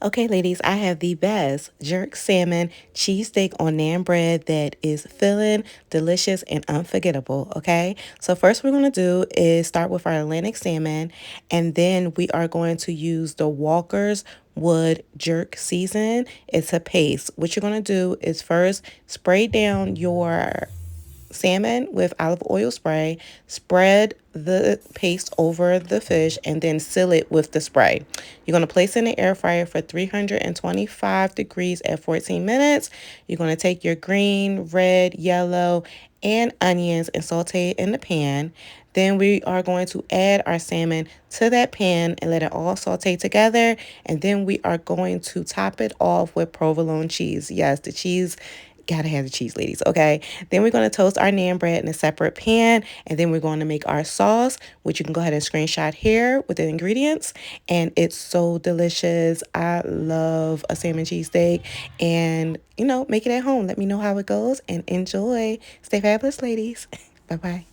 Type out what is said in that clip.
Okay, ladies, I have the best jerk salmon cheesesteak on naan bread that is filling, delicious, and unforgettable. Okay, so first we're going to do is start with our Atlantic salmon, and then we are going to use the Walker's Wood jerk season. It's a paste. What you're going to do is first spray down your salmon with olive oil spray, spread the paste over the fish, and then seal it with the spray. You're going to place it in the air fryer for 325 degrees at 14 minutes. You're going to take your green, red, yellow, and onions and saute it in the pan. Then we are going to add our salmon to that pan and let it all saute together. And then we are going to top it off with provolone cheese. Yes, the cheese. Gotta have the cheese, ladies. Okay. Then we're going to toast our naan bread in a separate pan. And then we're going to make our sauce, which you can go ahead and screenshot here with the ingredients. And it's so delicious. I love a salmon cheesesteak. And, make it at home. Let me know how it goes and enjoy. Stay fabulous, ladies. Bye bye.